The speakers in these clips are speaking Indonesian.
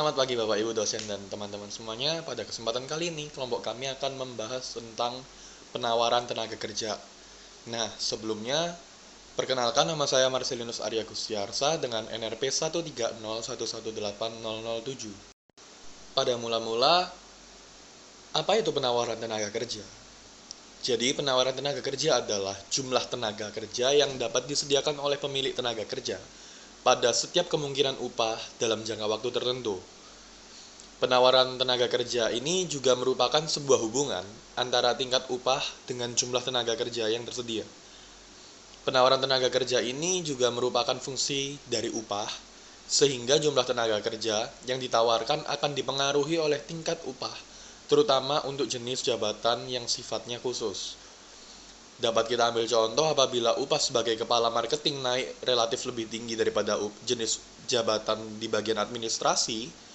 Selamat pagi Bapak Ibu dosen dan teman-teman semuanya. Pada kesempatan kali ini, kelompok kami akan membahas tentang penawaran tenaga kerja. Nah, sebelumnya, perkenalkan nama saya Marcelinus Arya Gustiarsa dengan NRP 13011180007. Pada mula-mula, apa itu penawaran tenaga kerja? Jadi, penawaran tenaga kerja adalah jumlah tenaga kerja yang dapat disediakan oleh pemilik tenaga kerja pada setiap kemungkinan upah dalam jangka waktu tertentu. Penawaran tenaga kerja ini juga merupakan sebuah hubungan antara tingkat upah dengan jumlah tenaga kerja yang tersedia. Penawaran tenaga kerja ini juga merupakan fungsi dari upah, sehingga jumlah tenaga kerja yang ditawarkan akan dipengaruhi oleh tingkat upah, terutama untuk jenis jabatan yang sifatnya khusus. Dapat kita ambil contoh apabila upah sebagai kepala marketing naik relatif lebih tinggi daripada jenis jabatan di bagian administrasi,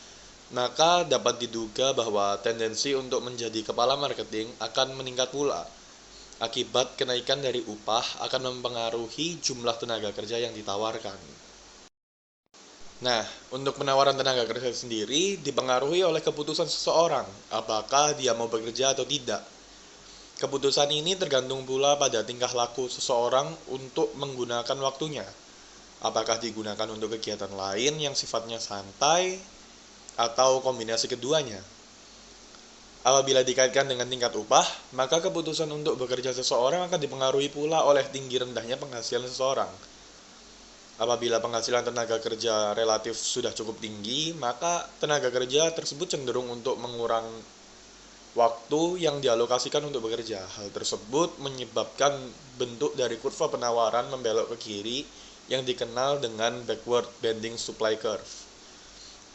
maka dapat diduga bahwa tendensi untuk menjadi kepala marketing akan meningkat pula. Akibat kenaikan dari upah akan mempengaruhi jumlah tenaga kerja yang ditawarkan. Nah, untuk penawaran tenaga kerja sendiri dipengaruhi oleh keputusan seseorang, apakah dia mau bekerja atau tidak. Keputusan ini tergantung pula pada tingkah laku seseorang untuk menggunakan waktunya. Apakah digunakan untuk kegiatan lain yang sifatnya santai, atau kombinasi keduanya. Apabila dikaitkan dengan tingkat upah, maka keputusan untuk bekerja seseorang akan dipengaruhi pula oleh tinggi rendahnya penghasilan seseorang. Apabila penghasilan tenaga kerja relatif sudah cukup tinggi, maka tenaga kerja tersebut cenderung untuk mengurangi waktu yang dialokasikan untuk bekerja. Hal tersebut menyebabkan bentuk dari kurva penawaran membelok ke kiri yang dikenal dengan backward bending supply curve.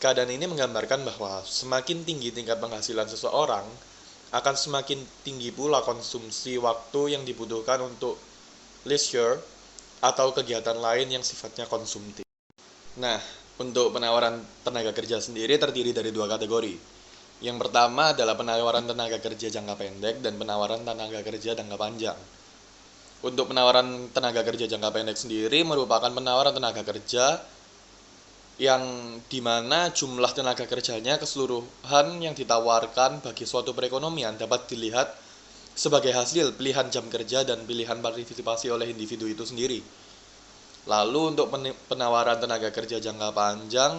Keadaan ini menggambarkan bahwa semakin tinggi tingkat penghasilan seseorang, akan semakin tinggi pula konsumsi waktu yang dibutuhkan untuk leisure atau kegiatan lain yang sifatnya konsumtif. Nah, untuk penawaran tenaga kerja sendiri terdiri dari dua kategori. Yang pertama adalah penawaran tenaga kerja jangka pendek dan penawaran tenaga kerja jangka panjang. Untuk penawaran tenaga kerja jangka pendek sendiri merupakan penawaran tenaga kerja yang dimana jumlah tenaga kerjanya keseluruhan yang ditawarkan bagi suatu perekonomian dapat dilihat sebagai hasil pilihan jam kerja dan pilihan partisipasi oleh individu itu sendiri. Lalu untuk penawaran tenaga kerja jangka panjang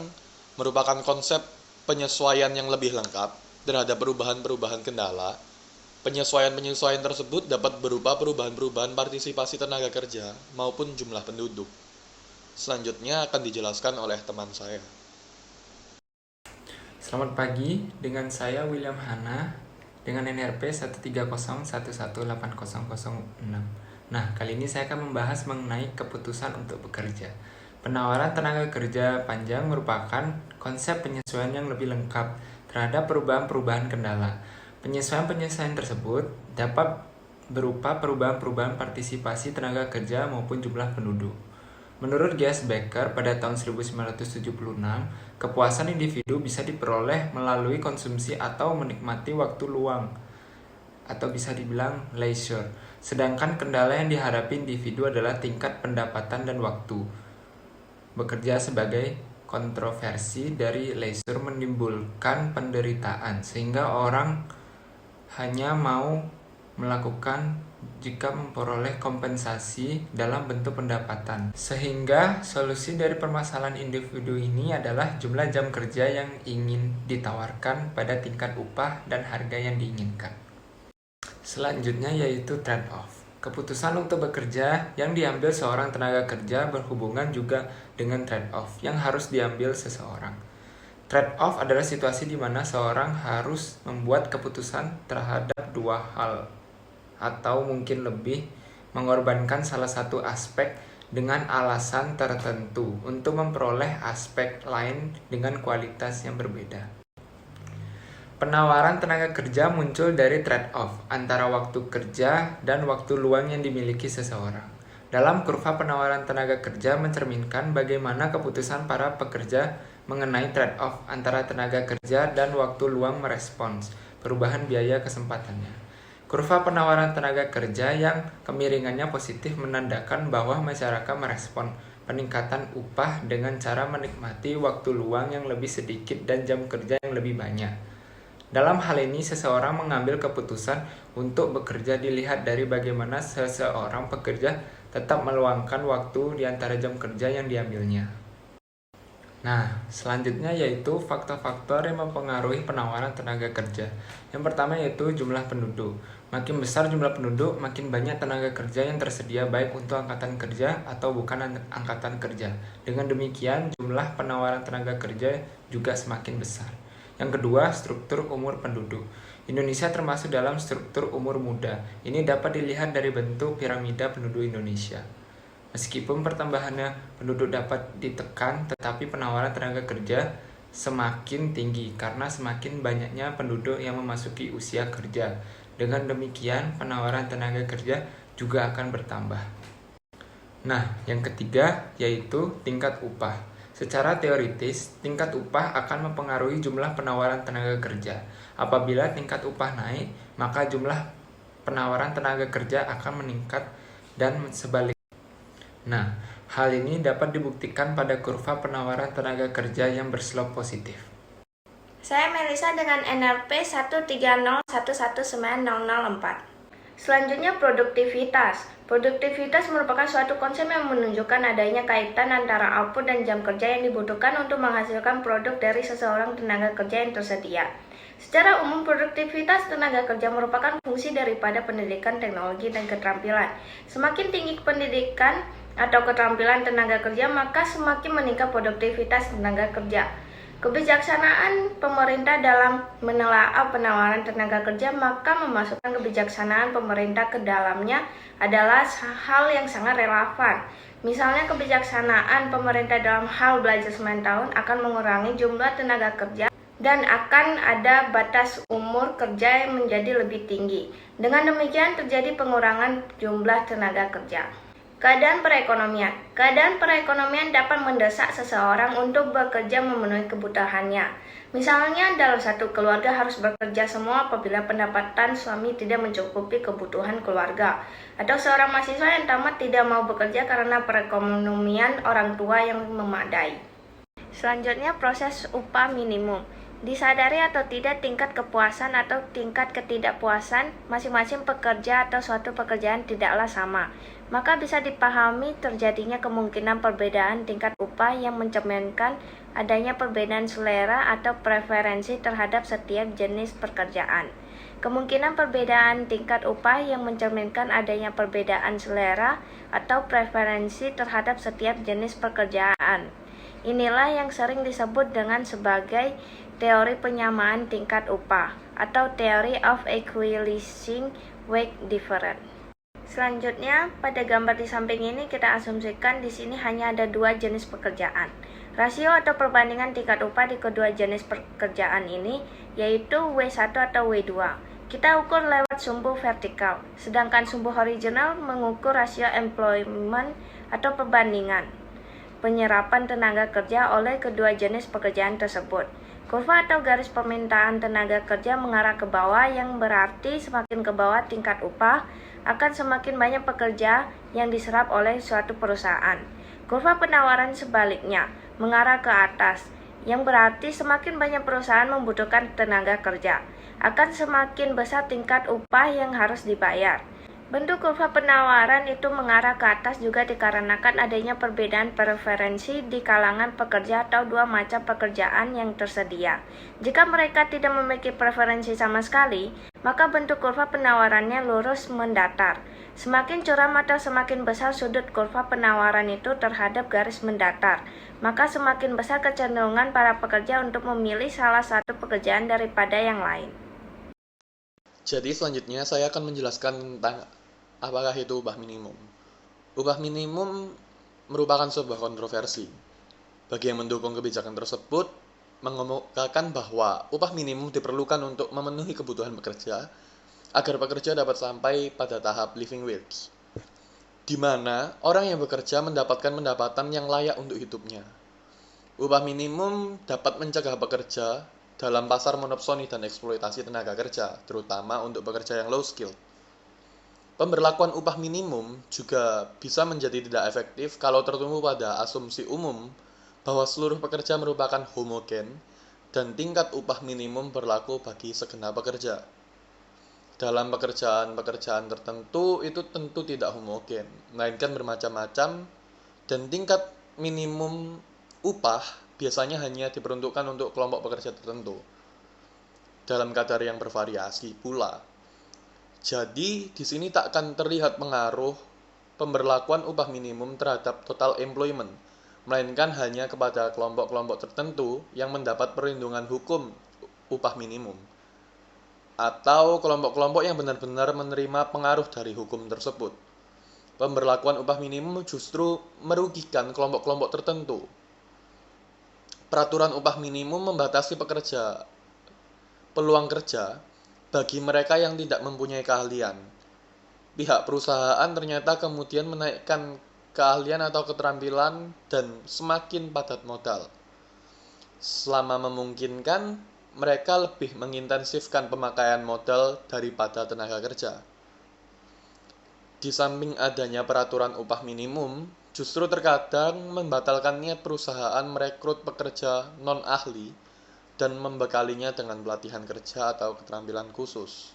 merupakan konsep penyesuaian yang lebih lengkap terhadap perubahan-perubahan kendala. Penyesuaian-penyesuaian tersebut dapat berupa perubahan-perubahan partisipasi tenaga kerja maupun jumlah penduduk. Selanjutnya akan dijelaskan oleh teman saya. Selamat pagi, dengan saya William Hana dengan NRP 13011180006. Nah, kali ini saya akan membahas mengenai keputusan untuk bekerja. Penawaran tenaga kerja panjang merupakan konsep penyesuaian yang lebih lengkap terhadap perubahan-perubahan kendala. Penyesuaian-penyesuaian tersebut dapat berupa perubahan-perubahan partisipasi tenaga kerja maupun jumlah penduduk. Menurut G.S. Becker pada tahun 1976, kepuasan individu bisa diperoleh melalui konsumsi atau menikmati waktu luang, atau bisa dibilang leisure. Sedangkan kendala yang dihadapi individu adalah tingkat pendapatan dan waktu. Bekerja sebagai kontroversi dari leisure menimbulkan penderitaan, sehingga orang hanya mau melakukan jika memperoleh kompensasi dalam bentuk pendapatan. Sehingga solusi dari permasalahan individu ini adalah jumlah jam kerja yang ingin ditawarkan pada tingkat upah dan harga yang diinginkan. Selanjutnya yaitu trade-off. Keputusan untuk bekerja yang diambil seorang tenaga kerja berhubungan juga dengan trade-off yang harus diambil seseorang. Trade-off adalah situasi di mana seorang harus membuat keputusan terhadap dua hal atau mungkin lebih, mengorbankan salah satu aspek dengan alasan tertentu untuk memperoleh aspek lain dengan kualitas yang berbeda. Penawaran tenaga kerja muncul dari trade-off antara waktu kerja dan waktu luang yang dimiliki seseorang. Dalam kurva penawaran tenaga kerja mencerminkan bagaimana keputusan para pekerja mengenai trade-off antara tenaga kerja dan waktu luang merespons perubahan biaya kesempatannya. Kurva penawaran tenaga kerja yang kemiringannya positif menandakan bahwa masyarakat merespon peningkatan upah dengan cara menikmati waktu luang yang lebih sedikit dan jam kerja yang lebih banyak. Dalam hal ini, seseorang mengambil keputusan untuk bekerja dilihat dari bagaimana seseorang pekerja tetap meluangkan waktu di antara jam kerja yang diambilnya. Nah, selanjutnya yaitu faktor-faktor yang mempengaruhi penawaran tenaga kerja. Yang pertama yaitu jumlah penduduk. Makin besar jumlah penduduk, makin banyak tenaga kerja yang tersedia baik untuk angkatan kerja atau bukan angkatan kerja. Dengan demikian, jumlah penawaran tenaga kerja juga semakin besar. Yang kedua, struktur umur penduduk. Indonesia termasuk dalam struktur umur muda. Ini dapat dilihat dari bentuk piramida penduduk Indonesia. Meskipun pertambahannya penduduk dapat ditekan, tetapi penawaran tenaga kerja semakin tinggi karena semakin banyaknya penduduk yang memasuki usia kerja. Dengan demikian, penawaran tenaga kerja juga akan bertambah. Nah, yang ketiga yaitu tingkat upah. Secara teoritis, tingkat upah akan mempengaruhi jumlah penawaran tenaga kerja. Apabila tingkat upah naik, maka jumlah penawaran tenaga kerja akan meningkat dan sebaliknya. Nah, hal ini dapat dibuktikan pada kurva penawaran tenaga kerja yang berslop positif. Saya Melisa dengan NRP 130119004. Selanjutnya produktivitas. Produktivitas merupakan suatu konsep yang menunjukkan adanya kaitan antara output dan jam kerja yang dibutuhkan untuk menghasilkan produk dari seseorang tenaga kerja yang tersedia. Secara umum, produktivitas tenaga kerja merupakan fungsi daripada pendidikan, teknologi, dan keterampilan. Semakin tinggi pendidikan atau keterampilan tenaga kerja, maka semakin meningkat produktivitas tenaga kerja. Kebijaksanaan pemerintah dalam menelaah penawaran tenaga kerja, maka memasukkan kebijaksanaan pemerintah ke dalamnya adalah hal yang sangat relevan. Misalnya, kebijaksanaan pemerintah dalam hal belajar 9 tahun akan mengurangi jumlah tenaga kerja dan akan ada batas umur kerja yang menjadi lebih tinggi. Dengan demikian terjadi pengurangan jumlah tenaga kerja. Keadaan perekonomian. Keadaan perekonomian dapat mendesak seseorang untuk bekerja memenuhi kebutuhannya. Misalnya, dalam satu keluarga harus bekerja semua apabila pendapatan suami tidak mencukupi kebutuhan keluarga. Atau seorang mahasiswa yang tamat tidak mau bekerja karena perekonomian orang tua yang memadai. Selanjutnya, proses upah minimum. Disadari atau tidak, tingkat kepuasan atau tingkat ketidakpuasan masing-masing pekerja atau suatu pekerjaan tidaklah sama. Maka bisa dipahami terjadinya kemungkinan perbedaan tingkat upah yang mencerminkan adanya perbedaan selera atau preferensi terhadap setiap jenis pekerjaan. Kemungkinan perbedaan tingkat upah yang mencerminkan adanya perbedaan selera atau preferensi terhadap setiap jenis pekerjaan. Inilah yang sering disebut dengan sebagai teori penyamaan tingkat upah atau Theory of Equalizing Wage Difference. Selanjutnya, pada gambar di samping ini kita asumsikan di sini hanya ada dua jenis pekerjaan. Rasio atau perbandingan tingkat upah di kedua jenis pekerjaan ini yaitu W1 atau W2. Kita ukur lewat sumbu vertikal, sedangkan sumbu horizontal mengukur rasio employment atau perbandingan penyerapan tenaga kerja oleh kedua jenis pekerjaan tersebut. Kurva atau garis permintaan tenaga kerja mengarah ke bawah, yang berarti semakin ke bawah tingkat upah, akan semakin banyak pekerja yang diserap oleh suatu perusahaan. Kurva penawaran sebaliknya mengarah ke atas, yang berarti semakin banyak perusahaan membutuhkan tenaga kerja, akan semakin besar tingkat upah yang harus dibayar. Bentuk kurva penawaran itu mengarah ke atas juga dikarenakan adanya perbedaan preferensi di kalangan pekerja atau dua macam pekerjaan yang tersedia. Jika mereka tidak memiliki preferensi sama sekali, maka bentuk kurva penawarannya lurus mendatar. Semakin curam atau semakin besar sudut kurva penawaran itu terhadap garis mendatar, maka semakin besar kecenderungan para pekerja untuk memilih salah satu pekerjaan daripada yang lain. Jadi selanjutnya saya akan menjelaskan tentang apakah itu upah minimum. Upah minimum merupakan sebuah kontroversi. Bagi yang mendukung kebijakan tersebut, mengemukakan bahwa upah minimum diperlukan untuk memenuhi kebutuhan pekerja agar pekerja dapat sampai pada tahap living wage, di mana orang yang bekerja mendapatkan pendapatan yang layak untuk hidupnya. Upah minimum dapat mencegah pekerja dalam pasar monopsoni dan eksploitasi tenaga kerja, terutama untuk pekerja yang low skill. Pemberlakuan upah minimum juga bisa menjadi tidak efektif kalau tertumpu pada asumsi umum bahwa seluruh pekerja merupakan homogen dan tingkat upah minimum berlaku bagi segenap pekerja. Dalam pekerjaan-pekerjaan tertentu itu tentu tidak homogen, melainkan bermacam-macam, dan tingkat minimum upah biasanya hanya diperuntukkan untuk kelompok pekerja tertentu dalam kadar yang bervariasi pula. Jadi, di sini tak akan terlihat pengaruh pemberlakuan upah minimum terhadap total employment, melainkan hanya kepada kelompok-kelompok tertentu yang mendapat perlindungan hukum upah minimum, atau kelompok-kelompok yang benar-benar menerima pengaruh dari hukum tersebut. Pemberlakuan upah minimum justru merugikan kelompok-kelompok tertentu. Peraturan upah minimum membatasi peluang kerja bagi mereka yang tidak mempunyai keahlian. Pihak perusahaan ternyata kemudian menaikkan keahlian atau keterampilan dan semakin padat modal. Selama memungkinkan, mereka lebih mengintensifkan pemakaian modal daripada tenaga kerja. Di samping adanya peraturan upah minimum, justru terkadang membatalkan niat perusahaan merekrut pekerja non-ahli dan membekalinya dengan pelatihan kerja atau keterampilan khusus.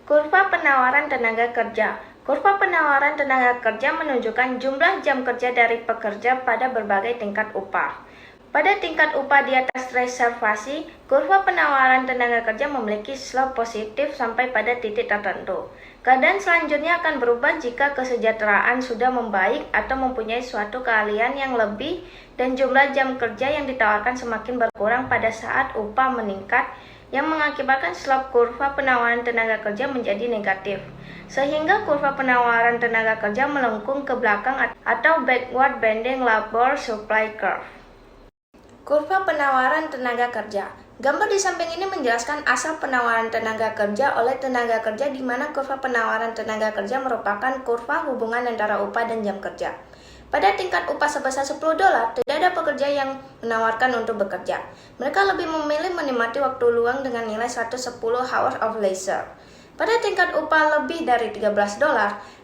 Kurva penawaran tenaga kerja. Kurva penawaran tenaga kerja menunjukkan jumlah jam kerja dari pekerja pada berbagai tingkat upah. Pada tingkat upah di atas reservasi, kurva penawaran tenaga kerja memiliki slope positif sampai pada titik tertentu. Keadaan selanjutnya akan berubah jika kesejahteraan sudah membaik atau mempunyai suatu keahlian yang lebih dan jumlah jam kerja yang ditawarkan semakin berkurang pada saat upah meningkat, yang mengakibatkan slope kurva penawaran tenaga kerja menjadi negatif, sehingga kurva penawaran tenaga kerja melengkung ke belakang atau backward bending labor supply curve. Kurva penawaran tenaga kerja. Gambar di samping ini menjelaskan asal penawaran tenaga kerja oleh tenaga kerja, di mana kurva penawaran tenaga kerja merupakan kurva hubungan antara upah dan jam kerja. Pada tingkat upah sebesar $10, tidak ada pekerja yang menawarkan untuk bekerja. Mereka lebih memilih menikmati waktu luang dengan nilai 110 hours of leisure. Pada tingkat upah lebih dari $13,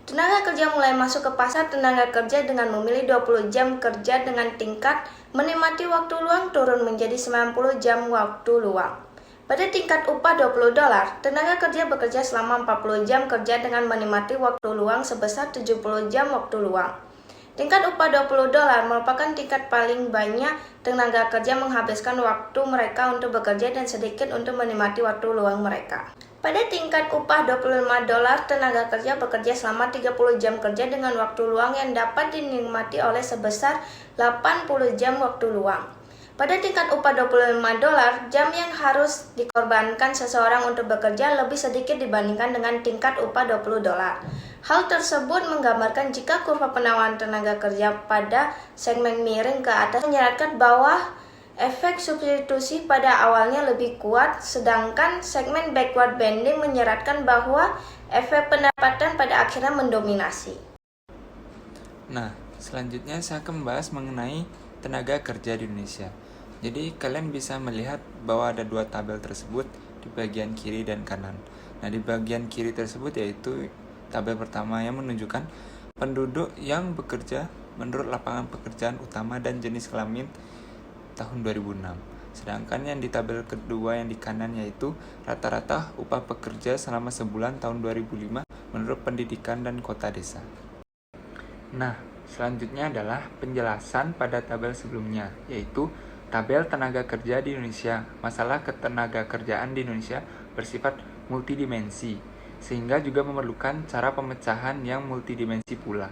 tenaga kerja mulai masuk ke pasar tenaga kerja dengan memilih 20 jam kerja dengan tingkat menikmati waktu luang turun menjadi 90 jam waktu luang. Pada tingkat upah $20, tenaga kerja bekerja selama 40 jam kerja dengan menikmati waktu luang sebesar 70 jam waktu luang. Tingkat upah $20 merupakan tingkat paling banyak tenaga kerja menghabiskan waktu mereka untuk bekerja dan sedikit untuk menikmati waktu luang mereka. Pada tingkat upah $25, tenaga kerja bekerja selama 30 jam kerja dengan waktu luang yang dapat dinikmati oleh sebesar 80 jam waktu luang. Pada tingkat upah $25, jam yang harus dikorbankan seseorang untuk bekerja lebih sedikit dibandingkan dengan tingkat upah $20. Hal tersebut menggambarkan jika kurva penawaran tenaga kerja pada segmen miring ke atas menyeratkan bahwa efek substitusi pada awalnya lebih kuat, sedangkan segmen backward bending menyeratkan bahwa efek pendapatan pada akhirnya mendominasi. Nah, selanjutnya saya akan membahas mengenai tenaga kerja di Indonesia. Jadi kalian bisa melihat bahwa ada dua tabel tersebut di bagian kiri dan kanan. Nah, di bagian kiri tersebut yaitu tabel pertama yang menunjukkan penduduk yang bekerja menurut lapangan pekerjaan utama dan jenis kelamin tahun 2006. Sedangkan yang di tabel kedua yang di kanan yaitu rata-rata upah pekerja selama sebulan tahun 2005 menurut pendidikan dan kota desa. Nah, selanjutnya adalah penjelasan pada tabel sebelumnya, yaitu tabel tenaga kerja di Indonesia. Masalah ketenaga kerjaan di Indonesia bersifat multidimensi, sehingga juga memerlukan cara pemecahan yang multidimensi pula.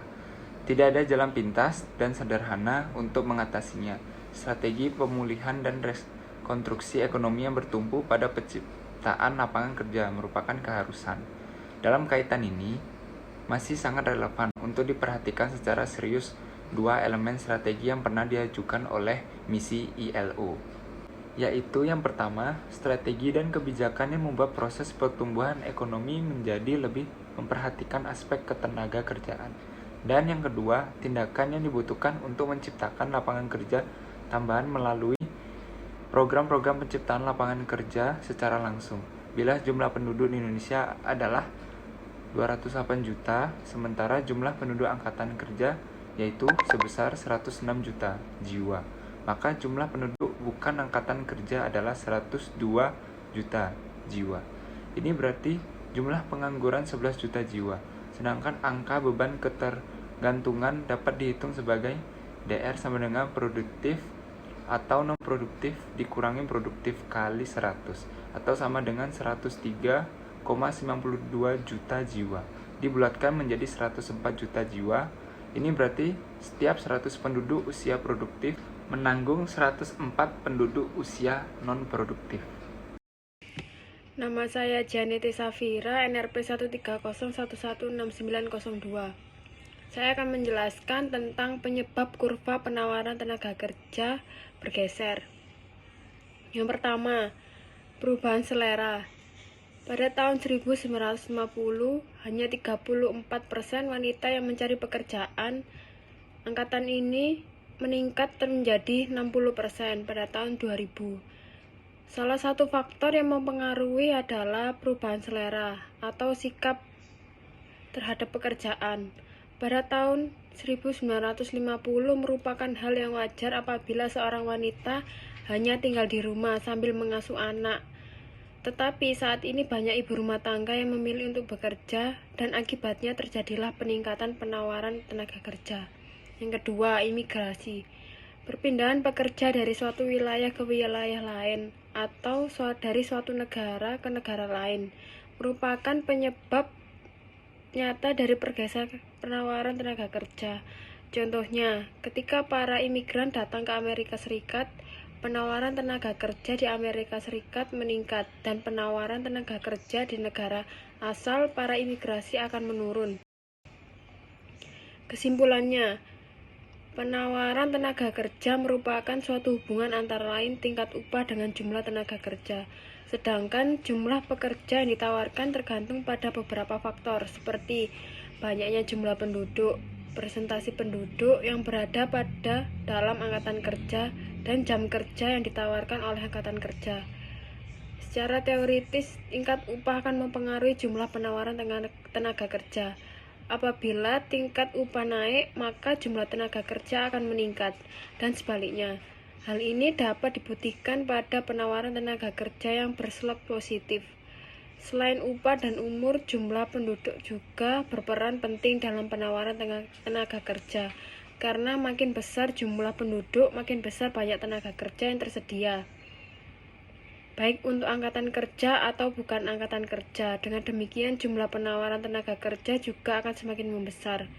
Tidak ada jalan pintas dan sederhana untuk mengatasinya. Strategi pemulihan dan rekonstruksi ekonomi yang bertumpu pada penciptaan lapangan kerja merupakan keharusan. Dalam kaitan ini, masih sangat relevan untuk diperhatikan secara serius dua elemen strategi yang pernah diajukan oleh misi ILO, yaitu yang pertama, strategi dan kebijakan yang membuat proses pertumbuhan ekonomi menjadi lebih memperhatikan aspek ketenaga kerjaan, dan yang kedua, tindakan yang dibutuhkan untuk menciptakan lapangan kerja tambahan melalui program-program penciptaan lapangan kerja secara langsung. Bila jumlah penduduk di Indonesia adalah 208 juta, sementara jumlah penduduk angkatan kerja yaitu sebesar 106 juta jiwa. Maka jumlah penduduk bukan angkatan kerja adalah 102 juta jiwa. Ini berarti jumlah pengangguran 11 juta jiwa. Sedangkan angka beban ketergantungan dapat dihitung sebagai DR sama dengan produktif atau non produktif dikurangi produktif kali 100 atau sama dengan 103,92 juta jiwa dibulatkan menjadi 104 juta jiwa. Ini berarti setiap 100 penduduk usia produktif menanggung 104 penduduk usia non produktif. Nama saya Janeti Safira, NRP 130116902. Saya akan menjelaskan tentang penyebab kurva penawaran tenaga kerja bergeser. Yang pertama, perubahan selera. Pada tahun 1950, hanya 34% wanita yang mencari pekerjaan. Angkatan ini meningkat menjadi 60% pada tahun 2000. Salah satu faktor yang mempengaruhi adalah perubahan selera atau sikap terhadap pekerjaan. Pada tahun 1950 merupakan hal yang wajar apabila seorang wanita hanya tinggal di rumah sambil mengasuh anak. Tetapi saat ini banyak ibu rumah tangga yang memilih untuk bekerja dan akibatnya terjadilah peningkatan penawaran tenaga kerja. Yang kedua, imigrasi. Perpindahan pekerja dari suatu wilayah ke wilayah lain atau dari suatu negara ke negara lain merupakan penyebab nyata dari pergeseran penawaran tenaga kerja. Contohnya, ketika para imigran datang ke Amerika Serikat, penawaran tenaga kerja di Amerika Serikat meningkat dan penawaran tenaga kerja di negara asal para imigrasi akan menurun. Kesimpulannya, penawaran tenaga kerja merupakan suatu hubungan antara lain tingkat upah dengan jumlah tenaga kerja. Sedangkan jumlah pekerja yang ditawarkan tergantung pada beberapa faktor seperti banyaknya jumlah penduduk, presentasi penduduk yang berada pada dalam angkatan kerja, dan jam kerja yang ditawarkan oleh angkatan kerja. Secara teoritis, tingkat upah akan mempengaruhi jumlah penawaran tenaga kerja. Apabila tingkat upah naik, maka jumlah tenaga kerja akan meningkat, dan sebaliknya. Hal ini dapat dibuktikan pada penawaran tenaga kerja yang berslop positif. Selain upah dan umur, jumlah penduduk juga berperan penting dalam penawaran tenaga kerja. Karena makin besar jumlah penduduk, makin besar banyak tenaga kerja yang tersedia. Baik untuk angkatan kerja atau bukan angkatan kerja. Dengan demikian, jumlah penawaran tenaga kerja juga akan semakin membesar.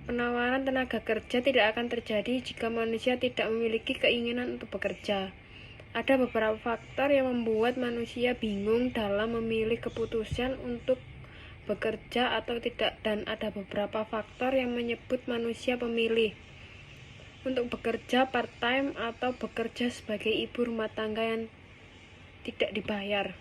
Penawaran tenaga kerja tidak akan terjadi jika manusia tidak memiliki keinginan untuk bekerja. Ada beberapa faktor yang membuat manusia bingung dalam memilih keputusan untuk bekerja atau tidak, dan ada beberapa faktor yang menyebut manusia memilih untuk bekerja part-time atau bekerja sebagai ibu rumah tangga yang tidak dibayar.